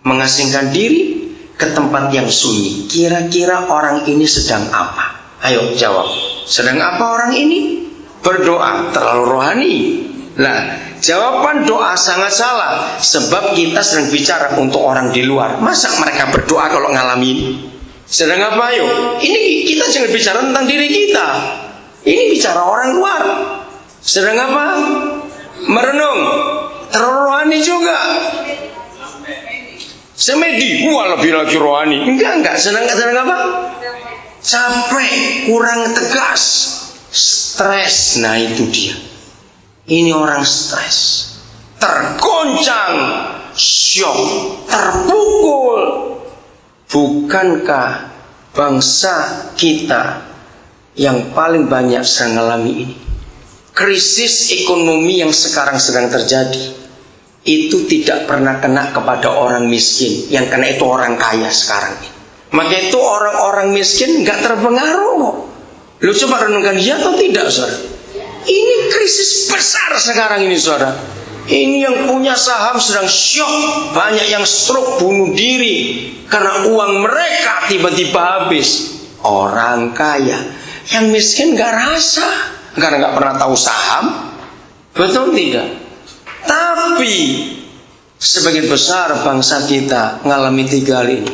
mengasingkan diri ke tempat yang sunyi. Kira-kira orang ini sedang apa? Ayo jawab. Sedang apa orang ini? Berdoa. Terlalu rohani. Nah, jawaban doa sangat salah, sebab kita sedang bicara untuk orang di luar. Masa mereka berdoa kalau ngalami ini? Sedang apa? Ayo, ini kita jangan bicara tentang diri kita. Ini bicara orang luar. Sedang apa? Merenung. Terlalu rohani juga. Semedi, lebih lagi rohani. Enggak. Sedang apa? Capek, kurang tegas, stres. Nah itu dia. Ini orang stres, tergoncang, syok, terpukul. Bukankah bangsa kita yang paling banyak sedang mengalami ini? Krisis ekonomi yang sekarang sedang terjadi itu tidak pernah kena kepada orang miskin, yang kena itu orang kaya sekarang ini. Maka itu orang-orang miskin nggak terpengaruh kok. Lu coba renungkan, ya atau tidak, saudara? Ini krisis besar sekarang ini, saudara. Ini yang punya saham sedang syok, banyak yang stroke, bunuh diri karena uang mereka tiba-tiba habis. Orang kaya, yang miskin nggak rasa karena nggak pernah tahu saham, betul tidak? Tapi sebagian besar bangsa kita mengalami 3 hal ini.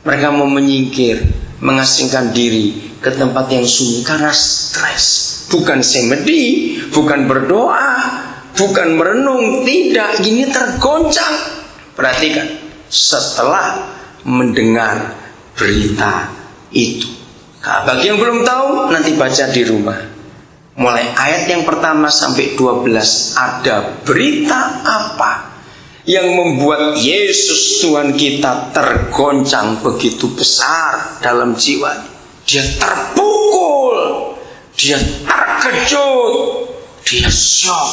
Mereka mau menyingkir, mengasingkan diri ke tempat yang sunyi karena stres. Bukan semedi, bukan berdoa, bukan merenung, tidak. Ini tergoncang. Perhatikan, setelah mendengar berita itu. Nah, bagi yang belum tahu, nanti baca di rumah. Mulai ayat yang pertama sampai 12, ada berita apa yang membuat Yesus Tuhan kita tergoncang begitu besar dalam jiwanya. Dia terpukul, dia terkejut, dia syok,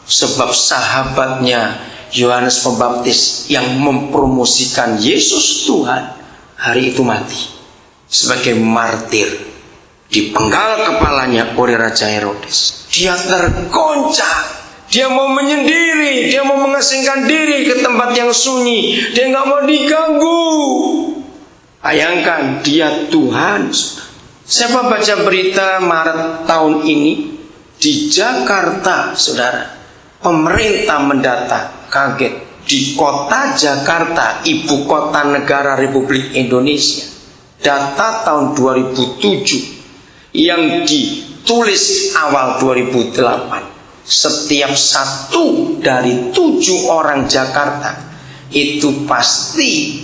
sebab sahabatnya Yohanes Pembaptis yang mempromosikan Yesus Tuhan hari itu mati sebagai martir, dipenggal kepalanya oleh Raja Herodes. Dia tergoncang. Dia mau menyendiri, dia mau mengasingkan diri ke tempat yang sunyi. Dia nggak mau diganggu. Bayangkan, dia Tuhan. Siapa baca berita Maret tahun ini di Jakarta, saudara, pemerintah mendata, kaget, di kota Jakarta, ibu kota negara Republik Indonesia, data tahun 2007 yang ditulis awal 2008. Setiap 1 dari 7 orang Jakarta itu pasti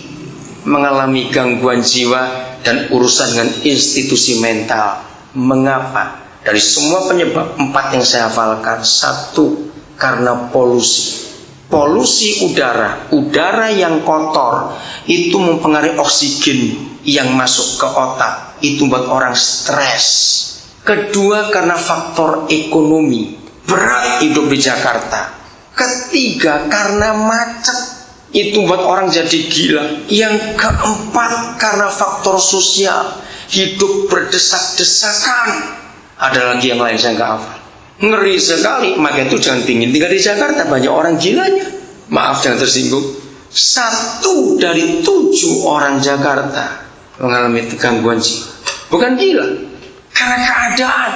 mengalami gangguan jiwa dan urusan dengan institusi mental. Mengapa? Dari semua penyebab 4 yang saya hafalkan, 1, karena polusi. Polusi udara, udara yang kotor itu mempengaruhi oksigen yang masuk ke otak, itu buat orang stres. Kedua, karena faktor ekonomi, berat hidup di Jakarta. Ketiga, karena macet, itu buat orang jadi gila. Yang keempat, karena faktor sosial, hidup berdesak-desakan. Ada lagi yang lain saya nggak hafal. Ngeri sekali. Maka itu jangan pingin tinggal di Jakarta, banyak orang gilanya. Maaf jangan tersinggung. 1 dari 7 orang Jakarta mengalami gangguan jiwa. Bukan gila, karena keadaan.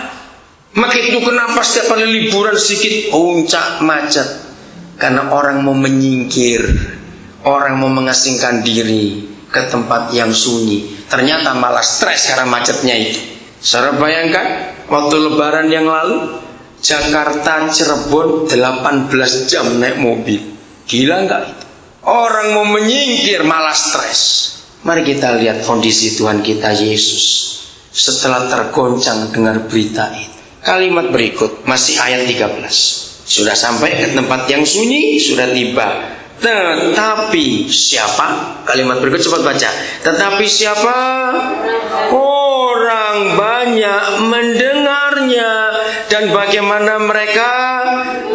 Maka itu kenapa setiap kali liburan sedikit puncak macet? Karena orang mau menyingkir, orang mau mengasingkan diri ke tempat yang sunyi. Ternyata malah stres karena macetnya itu. Saudara bayangkan, waktu lebaran yang lalu, Jakarta Cirebon 18 jam naik mobil. Gila enggak itu? Orang mau menyingkir malah stres. Mari kita lihat kondisi Tuhan kita Yesus setelah tergoncang dengar berita itu. Kalimat berikut, masih ayat 13. Sudah sampai ke tempat yang sunyi, sudah tiba. Tetapi siapa? Kalimat berikut cepat baca. Tetapi siapa? Orang banyak mendengarnya. Dan bagaimana mereka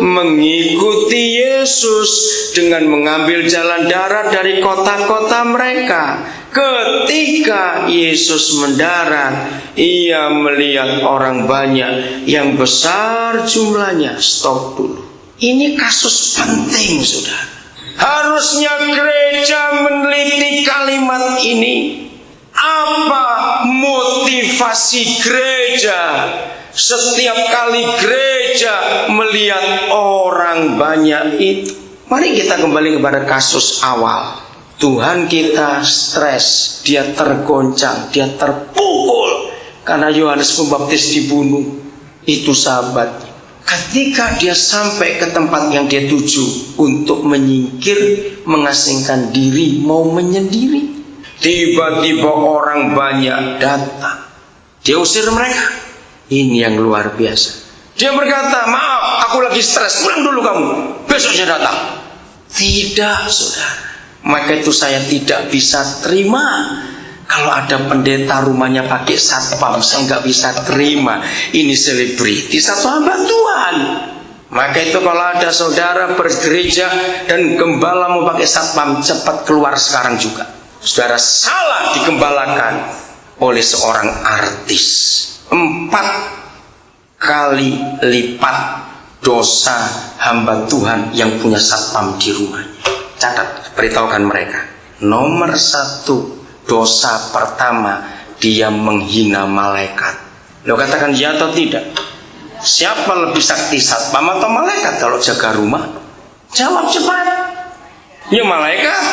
mengikuti Yesus dengan mengambil jalan darat dari kota-kota mereka. Ketika Yesus mendarat, ia melihat orang banyak yang besar jumlahnya. Stop dulu. Ini kasus penting, saudara. Harusnya gereja situasi gereja, setiap kali gereja melihat orang banyak itu. Mari kita kembali kepada kasus awal. Tuhan kita stres, dia tergoncang, dia terpukul karena Yohanes Pembaptis dibunuh. Itu sahabatnya. Ketika dia sampai ke tempat yang dia tuju untuk menyingkir, mengasingkan diri, mau menyendiri, tiba-tiba orang banyak datang. Dia usir mereka. Ini yang luar biasa. Dia berkata, maaf, aku lagi stres, pulang dulu kamu, besok saya datang. Tidak, saudara. Maka itu saya tidak bisa terima. Kalau ada pendeta rumahnya pakai satpam, saya nggak bisa terima. Ini selebriti, satu hamba Tuhan. Maka itu kalau ada saudara bergereja dan gembala mau pakai satpam, cepat keluar sekarang juga. Saudara salah digembalakan oleh seorang artis. 4 kali lipat dosa hamba Tuhan yang punya satpam di rumahnya. Catat, beritahukan mereka. Nomor 1, dosa pertama, dia menghina malaikat. Lo katakan ya atau tidak? Siapa lebih sakti, satpam atau malaikat kalau jaga rumah? Jawab cepat. Ya malaikat.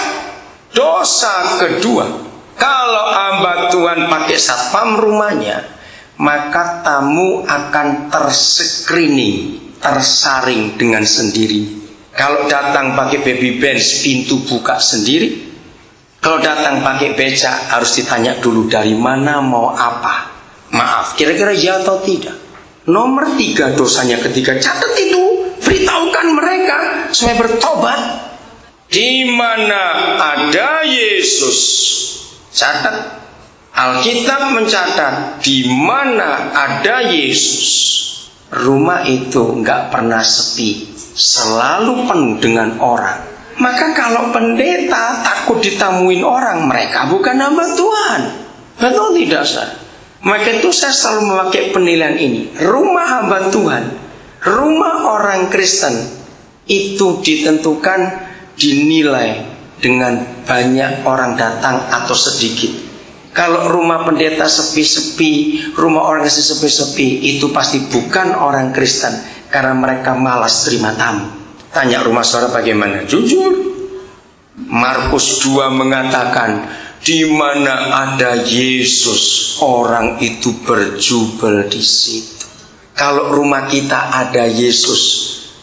Dosa kedua, kalau hamba Tuhan pakai satpam rumahnya, maka tamu akan terscreening, tersaring dengan sendiri. Kalau datang pakai baby bench, pintu buka sendiri. Kalau datang pakai becak, harus ditanya dulu dari mana, mau apa. Maaf, kira-kira ya atau tidak? Nomor 3 dosanya ketiga, catat itu, beritahukan mereka supaya bertobat. Di mana ada Yesus, catat. Alkitab mencatat, di mana ada Yesus, rumah itu nggak pernah sepi, selalu penuh dengan orang. Maka kalau pendeta takut ditamuin orang, mereka bukan hamba Tuhan. Betul tidak, saudara? Maka itu saya selalu memakai penilaian ini. Rumah hamba Tuhan, rumah orang Kristen, itu ditentukan, dinilai dengan banyak orang datang atau sedikit. Kalau rumah pendeta sepi-sepi, rumah orang Kristen sepi-sepi, itu pasti bukan orang Kristen, karena mereka malas terima tamu. Tanya rumah saudara bagaimana? Jujur. Markus 2 mengatakan, di mana ada Yesus, orang itu berjubel di situ. Kalau rumah kita ada Yesus,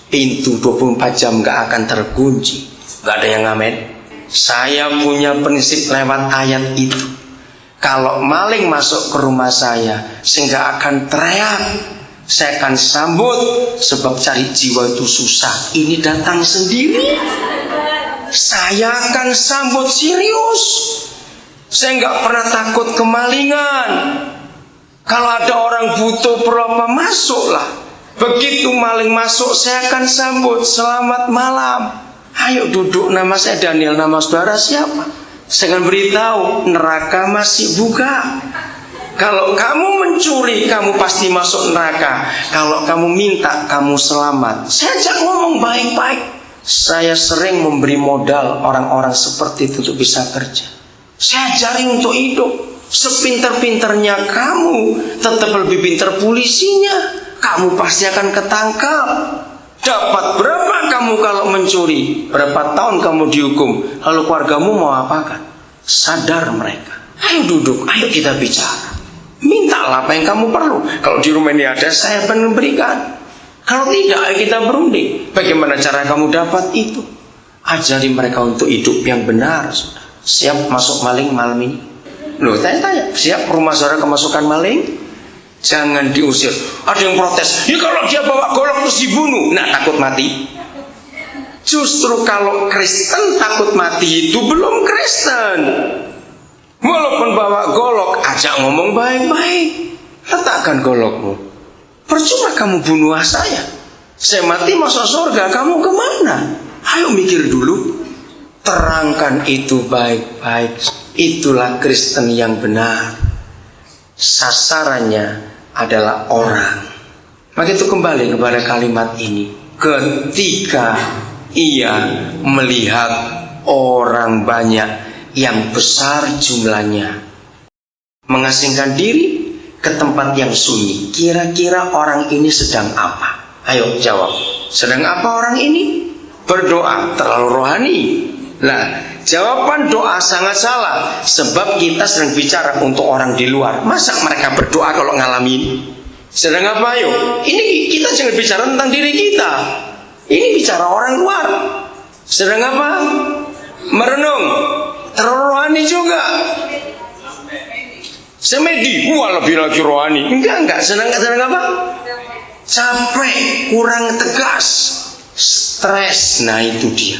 pintu 24 jam gak akan terkunci. Gak ada yang ngamen. Saya punya prinsip lewat ayat itu. Kalau maling masuk ke rumah saya gak akan teriak. Saya akan sambut, sebab cari jiwa itu susah. Ini datang sendiri. Saya akan sambut serius. Saya nggak pernah takut kemalingan. Kalau ada orang butuh perlu apa, masuklah. Begitu maling masuk, saya akan sambut, selamat malam. Ayo duduk, nama saya Daniel, nama saudara siapa? Saya akan beritahu, neraka masih buka. Kalau kamu mencuri, kamu pasti masuk neraka. Kalau kamu minta, kamu selamat. Saya ajak ngomong baik-baik. Saya sering memberi modal orang-orang seperti itu untuk bisa kerja. Saya ajari untuk hidup. Sepinter-pinternya kamu, tetap lebih pinter polisinya. Kamu pasti akan ketangkap. Dapat berapa kamu kalau mencuri? Berapa tahun kamu dihukum? Lalu keluargamu mau apakan? Sadar mereka. Ayo duduk, ayo kita bicara. Mintalah apa yang kamu perlu. Kalau di rumah ini ada, saya akan memberikan. Kalau tidak, ayo kita berunding. Bagaimana cara kamu dapat itu? Ajari mereka untuk hidup yang benar. Sudah. Siap masuk maling malam ini? Loh, tanya-tanya. Siap rumah saudara kemasukan maling? Jangan diusir. Ada yang protes. Ya kalau dia bawa golok terus dibunuh. Nah, takut mati. Justru kalau Kristen takut mati itu belum Kristen. Walaupun bawa golok, ajak ngomong baik-baik. Letakkan golokmu. Percuma kamu bunuh saya. Saya mati masuk surga, kamu kemana? Ayo mikir dulu. Terangkan itu baik-baik. Itulah Kristen yang benar. Sasarannya adalah orang. Maka itu kembali kepada kalimat ini. Ketika ia melihat orang banyak yang besar jumlahnya, mengasingkan diri. ke tempat yang sunyi. Kira-kira orang ini sedang apa? Ayo jawab. Sedang apa orang ini? Berdoa. Terlalu rohani. Nah, jawaban doa sangat salah. Sebab kita sedang bicara untuk orang di luar. Masa mereka berdoa kalau ngalami ini? Sedang apa ayo? Ini kita jangan bicara tentang diri kita. Ini bicara orang luar. Sedang apa? Merenung. Terlalu rohani juga. Semedi, lebih lagi rohani. Enggak. Sedang apa? Capek, kurang tegas, stres. Nah itu dia.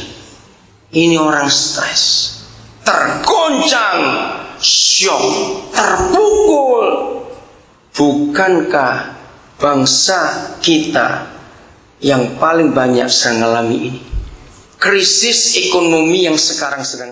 Ini orang stres, tergoncang, syok, terpukul. Bukankah bangsa kita yang paling banyak sedang mengalami ini? Krisis ekonomi yang sekarang sedang